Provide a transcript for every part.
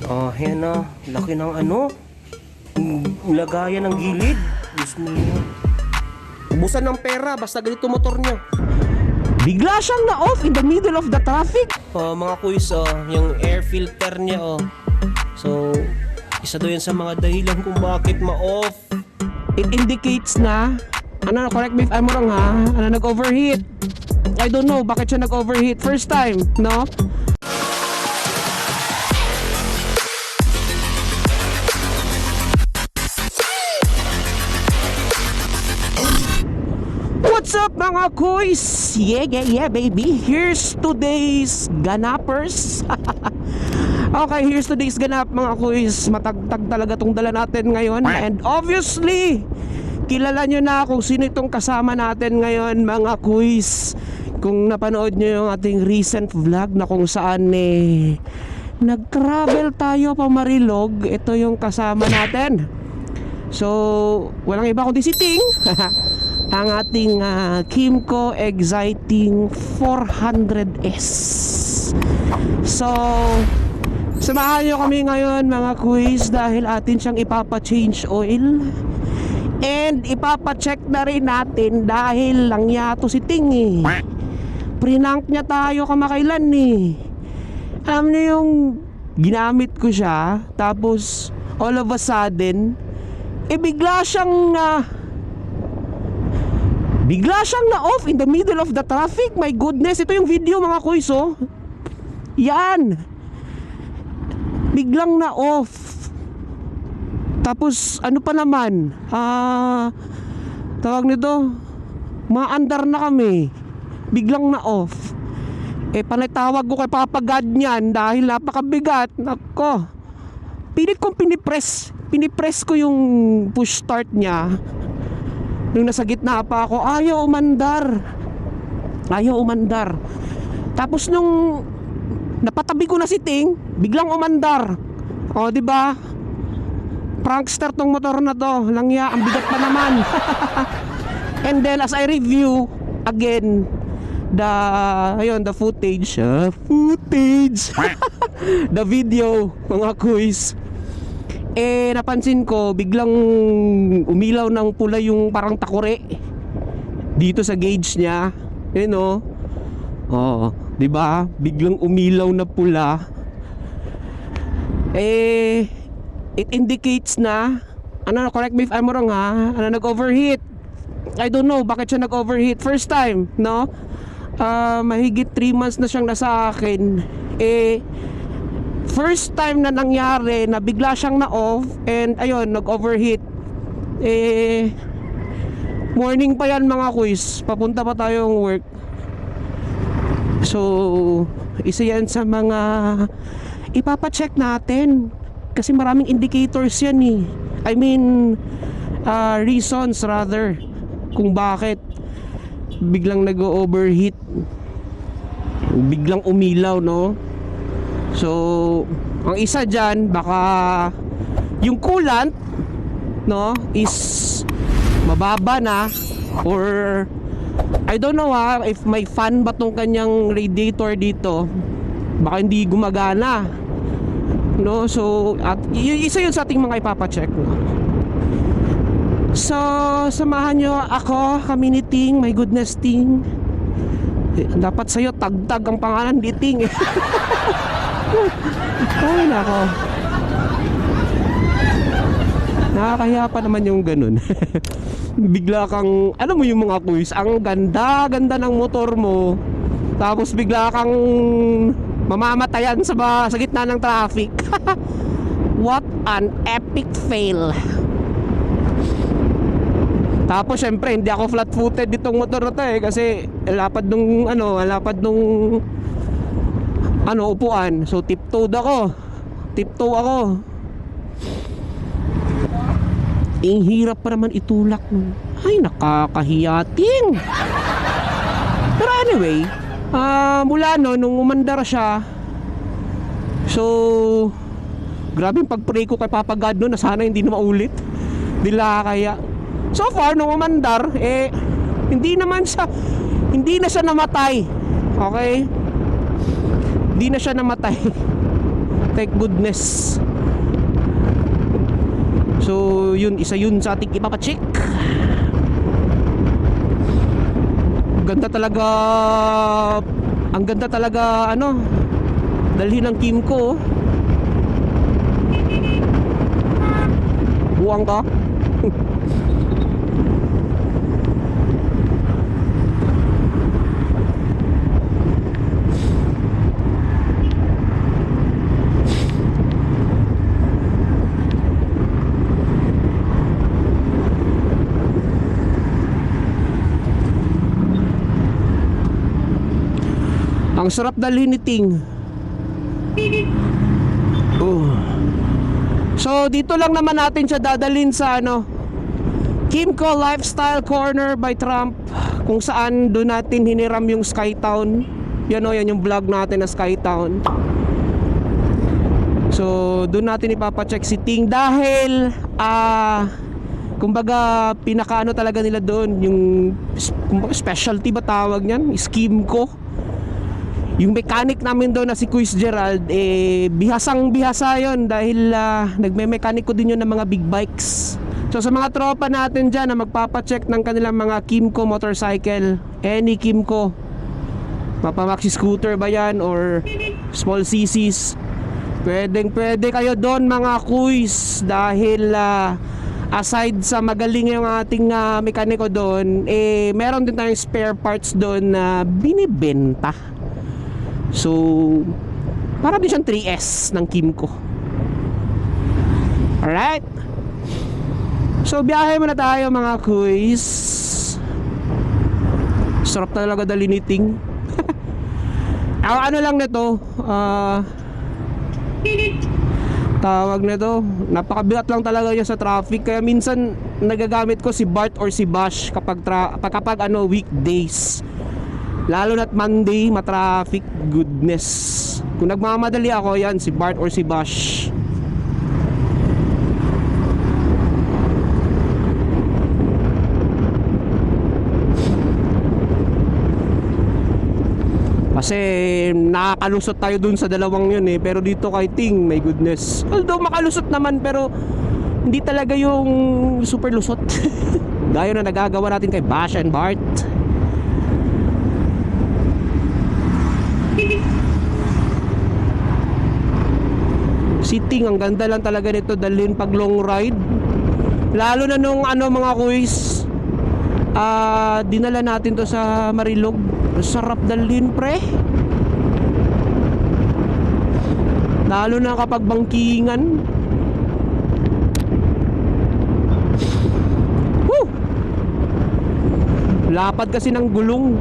Oh, yan na. Laki ng ano. Lagayan ng gilid. Diyos mo yun. Ubusan ng pera basta ganito motor nyo. Bigla siyang na-off in the middle of the traffic. Mga kuys, yung air filter niya, So, isa doon yan sa mga dahilan kung bakit ma-off. It indicates na, correct me if I'm wrong ha, nag-overheat. I don't know, bakit siya nag-overheat? First time, no? What's up mga kuys? Yeah baby. Here's today's ganapers. Okay, here's today's ganap mga kuys. Matagtag talaga tong dala natin ngayon. And obviously, kilala nyo na kung sino itong kasama natin ngayon mga kuys. Kung napanood nyo yung ating recent vlog na kung saan nag-travel tayo pa Marilog. Ito yung kasama natin. So, walang iba kundi si Ting. Ang ating Kymco Exciting 400S. So, samahan nyo kami ngayon mga quiz dahil atin siyang ipapa-change oil. And ipapa-check na rin natin dahil lang yato si Ting Prinank niya tayo kamakailan Alam niyo yung ginamit ko siya, tapos all of a sudden bigla siyang na-off in the middle of the traffic. My goodness, ito yung video mga kuys Yan. Biglang na-off. Tapos ano pa naman, tawag nito, maandar na kami. Biglang na-off. Panay tawag ko kay Papa God niyan dahil napakabigat. Nako. Pilit kong pinipress ko yung push start niya. Nung nasa gitna pa ako, ayaw umandar. Tapos nung napatabi ko na si Ting, biglang umandar. O, di ba? Prankster tong motor na to. Langya, ang bigat pa naman. And then as I review again the footage. The video, mga kuys. Napansin ko biglang umilaw ng pula yung parang takore dito sa gauge niya. Di ba? Biglang umilaw na pula. It indicates na correct me if I'm wrong ha, nag-overheat. I don't know bakit siya nag-overheat first time, no? Mahigit 3 months na siyang nasa akin. First time na nangyari na bigla siyang na-off and ayun, nag-overheat. Morning pa yan mga kuys, papunta pa tayong work. So, isa yan sa mga ipapacheck natin kasi maraming indicators yan I mean, reasons rather kung bakit biglang nag-overheat, biglang umilaw, no? So, ang isa dyan, baka yung coolant, no, is mababa na, or I don't know if may fan ba tong kanyang radiator dito, baka hindi gumagana, no? So, at isa yun sa ating mga ipapacheck, no? So, samahan nyo kami ni Ting. My goodness, Ting, dapat sa'yo tagtag ang pangalan ni Ting Ay nako, nakakahiya pa naman yung ganun. Bigla kang, alam mo yung mga kuys, ang ganda ng motor mo, tapos bigla kang mamamatayan sa gitna ng traffic. What an epic fail. Tapos syempre hindi ako flat footed ditong motor na to kasi lapad nung upuan. So tiptoe ako. Ang hirap pa naman itulak. Ay, nakakahiyating. Pero anyway, mula nung umandar siya, so grabe yung pag-pray ko kay Papa God na sana hindi na maulit. Kaya so far nung umandar hindi na siya namatay. Okay? Hindi na siya namatay. Thank goodness. So yun, isa yun sa ating ipapacheck. Ganda talaga. Ang ganda talaga ano, dalhin ng Kimco. Buwang ka. Ang sarap dalhin ni Ting. Oh. So dito lang naman natin siya dadalhin sa ano, Kimco Lifestyle Corner by Trump, kung saan doon natin hiniram yung Skytown. Yan o, yan yung vlog natin na Skytown. So doon natin ipapacheck si Ting dahil kumbaga pinakaano talaga nila doon, yung kumbaga specialty ba tawag niyan, Kimco. Yung mechanic namin doon na si Kuis Gerald, bihasang bihasa yon dahil nagme-mechanic ko din yun ng mga big bikes. So sa mga tropa natin dyan na magpapacheck ng kanilang mga Kimco motorcycle, any Kimco, mapamaxi scooter ba yan or small CCs, pwede kayo doon mga Kuis, dahil aside sa magaling yung ating mekaniko doon, meron din tayong spare parts doon na binibenta. So para din siyang 3S ng Kimco. Alright, so biyahe muna tayo mga Kuis. Sarap talaga daliniting. Ano lang nito, tawag nito, napakabigat lang talaga niya sa traffic. Kaya minsan nagagamit ko si Bart or si Bash kapag weekdays. Lalo na't Monday, matraffic, goodness. Kung nagmamadali ako, yan, si Bart or si Bash. Kasi nakakalusot tayo dun sa dalawang yun pero dito kay Ting, my goodness. Although makalusot naman, pero hindi talaga yung super lusot. Gaya na nagagawa natin kay Bash and Bart. Sitting, ang ganda lang talaga nito dalhin pag long ride. Lalo na nung mga Kuis, dinala natin to sa Marilog. Sarap dalhin pre. Lalo na kapag bangkingan. Woo! Lapad kasi ng gulong.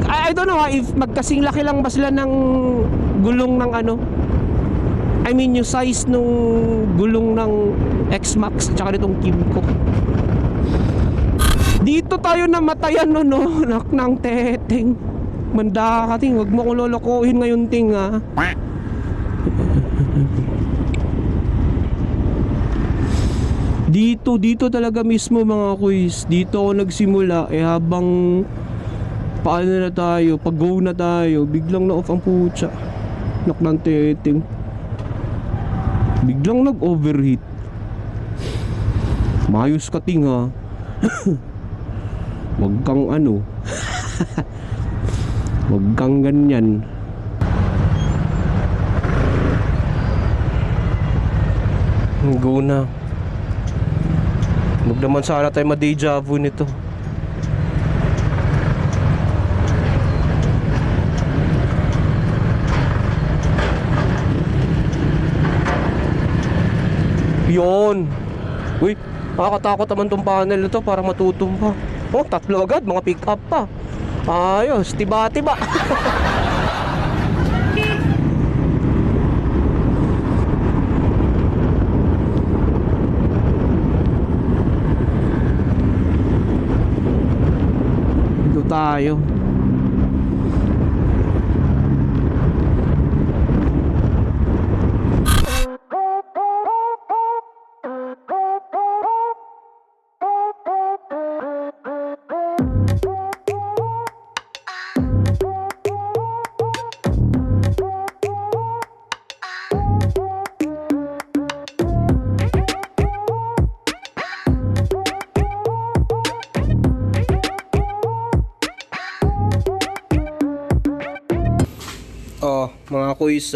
I don't know if magkasing laki lang ba sila ng gulong ng I mean yung size nung gulong ng X-Max at saka nitong Kimco. Dito tayo namatayan no, nak ng teteng. Manda ka Ting, wag mo ko lolokohin ngayon Ting ha. Dito talaga mismo mga Kuis. Dito ako nagsimula habang paano na tayo, pag go na tayo, biglang na off ang putsa. Nak ng teteng. Biglang nag-overheat. Mayos ka Ting ha. Wag kang wag kang ganyan. Go na. Wag naman sana tayo ma-deja vu nito. Yun. Uy, nakakatakot naman tong panel na to, parang matutumba. Oh, tatlo agad, mga pick up pa. Ayos, tiba-tiba. Dito tayo. kuys,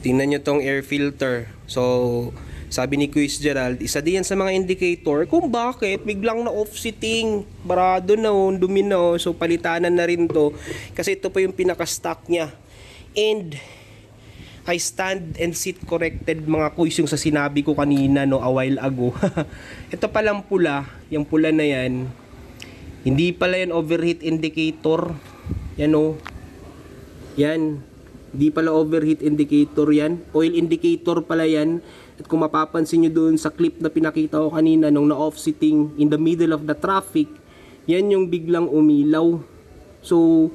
tingnan nyo tong air filter. So, sabi ni Quiz Gerald, isa din yan sa mga indicator kung bakit biglang na-off si Ting. Barado na dumi na So, palitanan na rin to. Kasi ito pa yung pinaka-stock niya. And, I stand and sit corrected mga kuys yung sa sinabi ko kanina a while ago. Ito palang pula, yung pula na yan, hindi pala yan overheat indicator. Yan Yan. Hindi pala overheat indicator yan. Oil indicator pala yan. At kung mapapansin nyo doon sa clip na pinakita ko kanina nung na-offsetting in the middle of the traffic, yan yung biglang umilaw. So,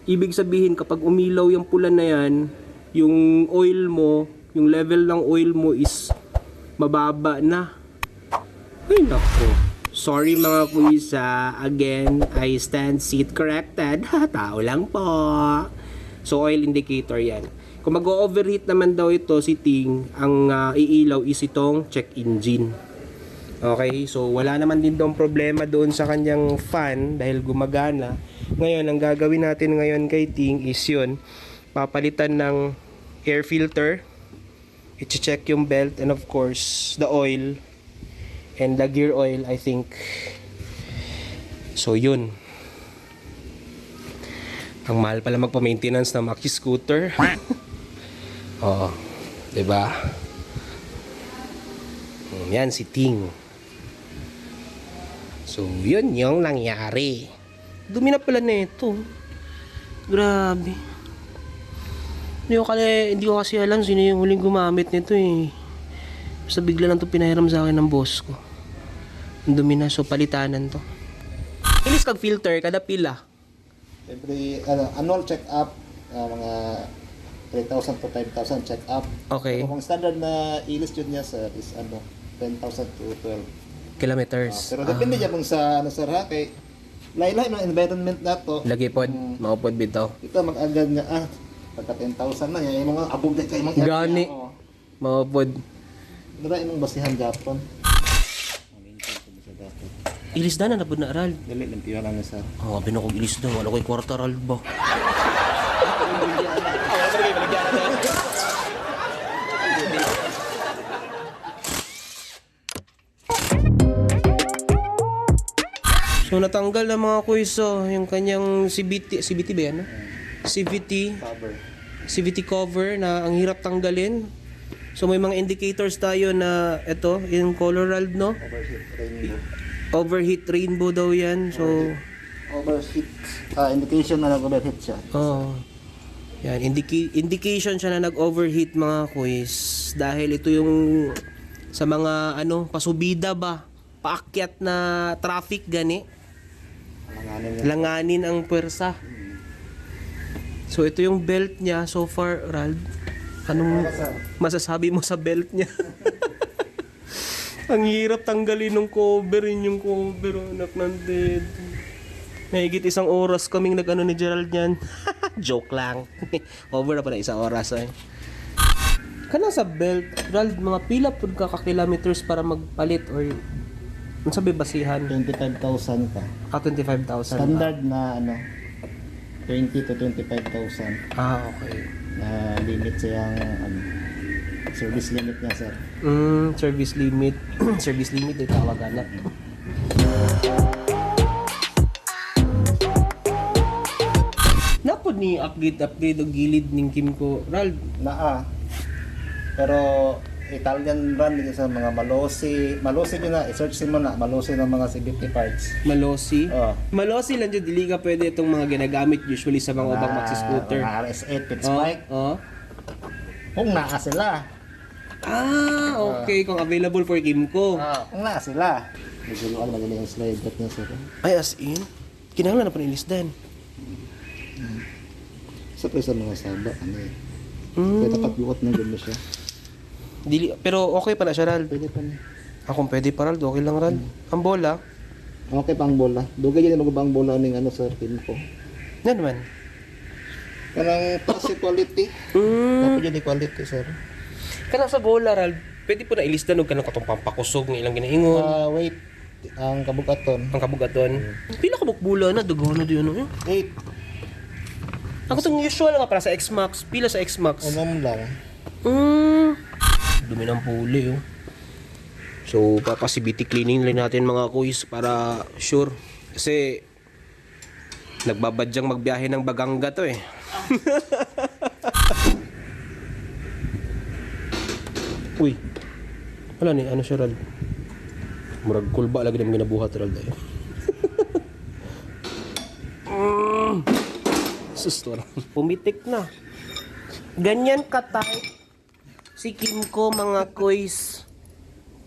ibig sabihin kapag umilaw yung pula na yan, yung oil mo, yung level ng oil mo is mababa na. Ay nako. Sorry mga kuisa. Again, I stand seat corrected. Tao lang po. So, oil indicator yan. Kung mag-overheat naman daw ito si Ting, ang iilaw is itong check engine. Okay, so wala naman din daw problema doon sa kanyang fan dahil gumagana. Ngayon, ang gagawin natin ngayon kay Ting is yun, papalitan ng air filter, i-check yung belt, and of course, the oil, and the gear oil, I think. So, yun. Ang mahal pala magpa-maintenance ng Maxi scooter. Oo, diba? Yan si Ting. So, yun yung nangyari. Dumi na pala nito. Grabe. Hindi ko kasi alam sino yung huling gumamit nito eh. Basta bigla lang ito pinahiram sa akin ng boss ko. Ang dumi na, so palitanan to. Ilis kag filter, kada pila. Every annual check-up, mga 3,000 to 5,000 check-up. Okay. So, kung standard na ilis yun niya sir is 10,000 to 12. Kilometers. Pero depende dyan kung sa sir ha, kay laylay ng environment na to. Lagi pod, maupod bitaw. Ito mag-agad nga, pagka 10,000 na, yung mga abog na kayo, mga Gani. Maupod. Nara yung basihan Japon. Ilis na na napod na aral. Dali, limpiyo lang sir. Oh, binukog ilis daw. Wala ko'y kwarta aral ba? So natanggal na mga kuys yung kanyang CVT ba yan? No? Cover. CVT cover na ang hirap tanggalin. So may mga indicators tayo na ito, yung Colorado, no? Overheat rainbow. Overheat rainbow daw yan. So Overheat. Indication na nag-overheat siya. yan, indication siya na nag-overheat mga kuys dahil ito yung sa mga pasubida ba, paakyat na traffic gani. Langanin ang puwersa. So ito yung belt niya so far, Rald. Anong masasabi mo sa belt niya? Ang hirap tanggalin ng cover, yung cover, anak ng dead. Mahigit 1 oras kaming nag-ano ni Gerald niyan. Joke lang. Over na pa na 1 oras eh. Kana sa belt, Rald, mga pila po ka-kilometers para magpalit or ano sabi basihan? 25,000 pa. 25,000. Standard na 20 to 25,000 Okay. na limit siyang service limit niya sir. Service limit. Service limit ay tawagan na. Napod ni upgrade og gilid ning Kimco, Rald. Pero Italian brand din sa mga Malossi yun na, i-search mo na Malossi ng mga CVT parts. Malossi. Oo. Malossi lang dyan, dili ka pwede itong mga ginagamit usually sa mga ubang maxi scooter. Mga RS8 pit spike. Kung naa sila. Okay. Kung available for Kimco. Kung naa sila. Naguluan magaling yung slide cut niya sir. Ay, as in? Kinahanglan na pa nilisdan. Sa mga saba, kaya dapat buot ng gulo siya. Pero okay pa na siya, Rald. Pwede pa na. Kung pwede pa, Rald, okay lang, Rald. Ang bola. Okay pang bola. Dugay yan magubang bola ning sir Kimco. Na naman. Kanang classic quality. Dapat yun quality sir. Kanang sa bola, Rald, pwede po na ilisdan og kanang katong pampakusog ng ilang ginaingon. Wait. Ang kabugaton. Ang kabugaton. Pila kabuk bola na, dugo na diyon. 8. Ako itong usual nga para sa X-Max. Pila sa X-Max? Umam lang. Dumi ng puli, oh. So, papasibiti cleaning lang natin mga kuys para sure. Kasi, nagbabadyang magbiyahe ng Baganga to eh. Uy. Wala ni, ano siya, Ral? Murag kulba lagi naman ginabuhat, Ral. Susto. Pumitik na. Ganyan ka-type si Kimco mga kuys.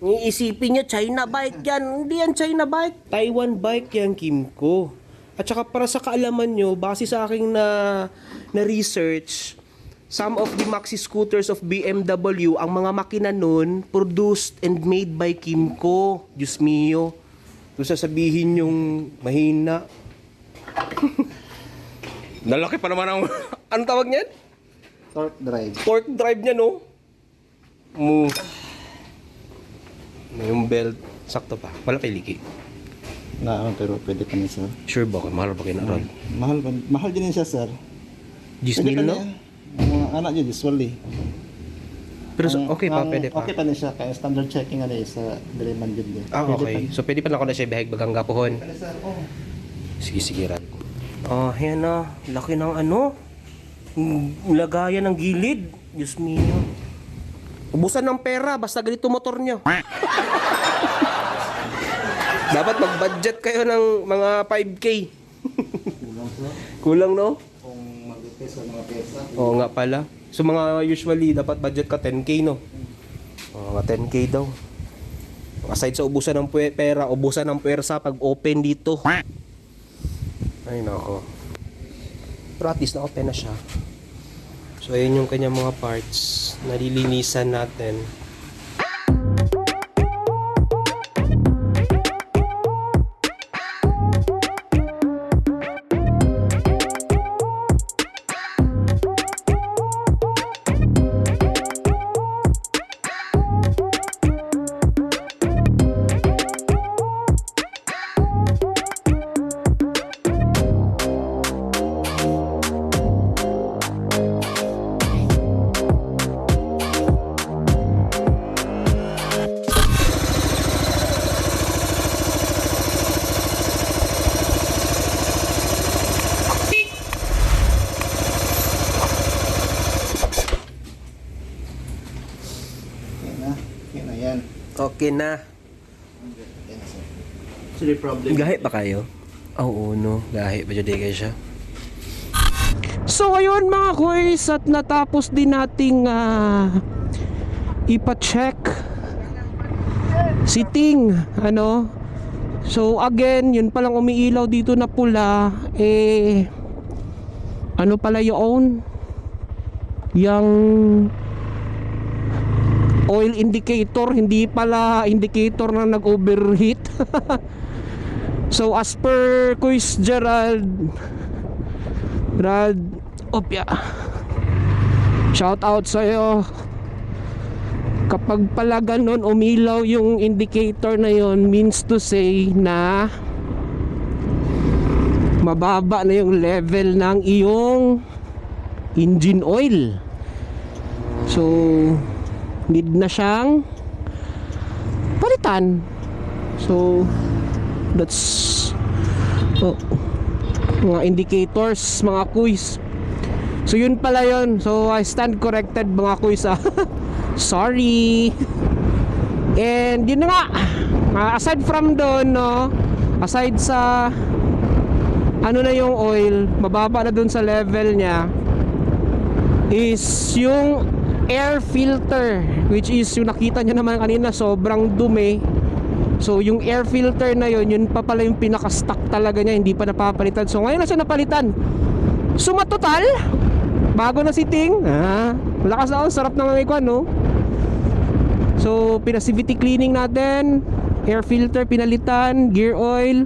Iisipin nyo, China bike yan. Hindi yan China bike. Taiwan bike yan, Kimco. At saka para sa kaalaman nyo, base sa aking na research, some of the maxi scooters of BMW, ang mga makina nun, produced and made by Kimco. Diyos mio. Kung sasabihin yung mahina. Nalaki pa naman ang... Anong tawag niyan? Torque drive. Torque drive niya, no? May yung belt. Sakto pa. Wala pa liki. Pero pwede pa niya, sir. Sure ba? Mahal ba kayo na ron? Mahal din siya, sir. 10 mil, no? Ang mga anak niya, usually. Pero okay pa, pwede pa. Okay pa niya siya. Kaya standard checking ano sa Diliman yun din. Okay. So, pwede pa na ako na siya bihag Baganga pohon. Sige, Rad. Oh, yan na. Laki ng ano. Lagayan ng gilid. Diyos mio. Ubusan ng pera, basta ganito motor nyo. Dapat mag-budget kayo ng mga 5K. Kulang, no? Kung mag-ipis sa mga pesa. Oo nga pala. So mga usually, dapat budget ka 10K, no? Mga 10K daw. Aside sa ubusan ng pera, ubusan ng pwersa pag open dito. Ay, nako. Pero at least na-open na siya. So, ayun yung kanyang mga parts. Nalilinisan natin. Okay na yan. Okay na. Okay na, sir. Actually, problem. Gahi pa kayo? Oo, no. Gahi pa dyan kayo siya. So ayun mga kuys, at natapos din nating ipa-check si Ting, ano. So again, yun palang umiilaw dito na pula, ano pala yun? Yung oil indicator, hindi pala indicator na nag-overheat. So as per Kuis Gerald Opya, shout out sa'yo. Kapag pala ganun umilaw yung indicator na yon, means to say na mababa na yung level ng iyong engine oil. So need na siyang palitan. So that's mga indicators, mga kuys. So yun pala yun. So I stand corrected mga kuys. Sorry. And yun na nga, aside from doon, no, aside sa ano na yung oil, mababa na doon sa level niya, is yung air filter, which is yung nakita nyo naman kanina, sobrang dumi. So yung air filter na yun pa pala yung pinaka-stock talaga niya, hindi pa napapalitan. So ngayon na siya napalitan. Suma total, bago na si Ting. Lakas na ako, sarap ng ikon, no? So pinasivity cleaning natin, air filter pinalitan, gear oil,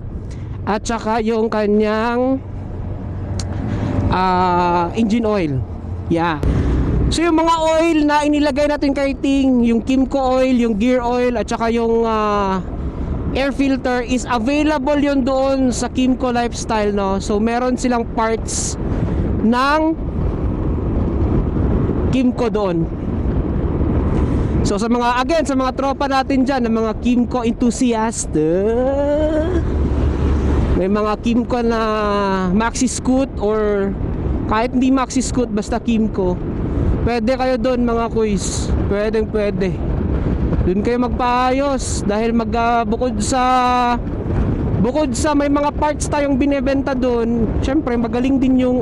at saka yung kanyang engine oil. Yeah. So yung mga oil na inilagay natin kay Ting, yung Kimco oil, yung gear oil, at saka yung air filter is available yun doon sa Kimco Lifestyle, no? So meron silang parts ng Kimco doon. So sa mga tropa natin dyan, ng mga Kimco enthusiast, may mga Kimco na Maxi Scoot or kahit hindi Maxi Scoot, basta Kimco, pwede kayo doon mga kuys. Pwede. Doon kayo magpaayos dahil bukod sa may mga parts tayong binebenta doon, syempre magaling din yung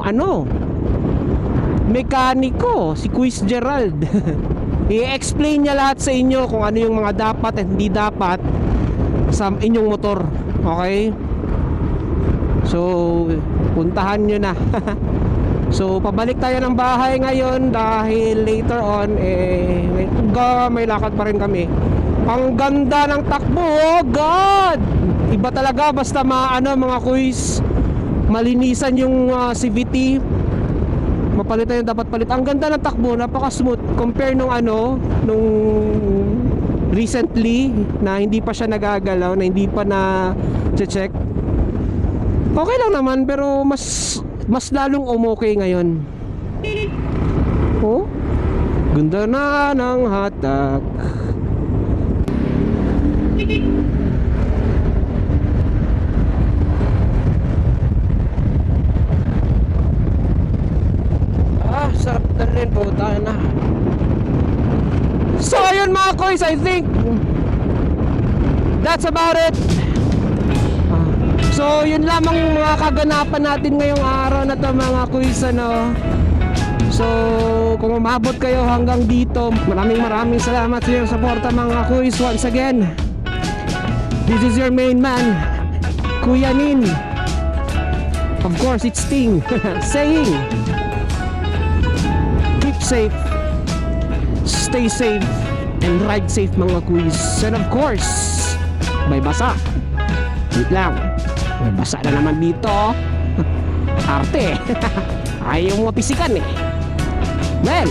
mekaniko, si Quiz Gerald. I-explain niya lahat sa inyo kung ano yung mga dapat at hindi dapat sa inyong motor. Okay? So, puntahan nyo na. So, pabalik tayo ng bahay ngayon dahil later on, may lakad pa rin kami. Ang ganda ng takbo, oh God! Iba talaga, basta mga kuys, malinisan yung CVT. Mapalitan yung dapat palit. Ang ganda ng takbo, napaka-smooth compare nung recently na hindi pa siya nagagalaw, na hindi pa na check. Okay lang naman, pero mas lalong umokay ngayon. Oh, ganda na ng hatak. Sarap na rin po tayo na. So ayun mga koys, I think that's about it. So yun lamang mga kaganapan natin ngayong araw na to mga koys, So kung umabot kayo hanggang dito, maraming salamat sa inyong suporta mga koys. Once again, this is your main man, Kuya Nin. Of course, it's Sting saying, keep safe, stay safe, and ride safe mga quiz. And of course, may basa. Wait lang, may basa na naman dito. Arte. Ayaw mo mapisikan eh. Well,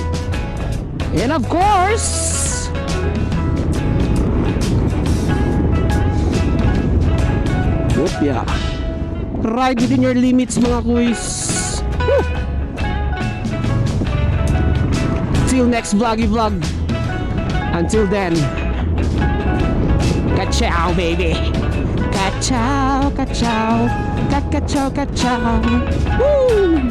and of course, yeah, ride within your limits mga quiz. Till next vloggy vlog. Until then, ka-chow baby. Ka-chow, ka-chow, ka-chow, ka-chow. Woo!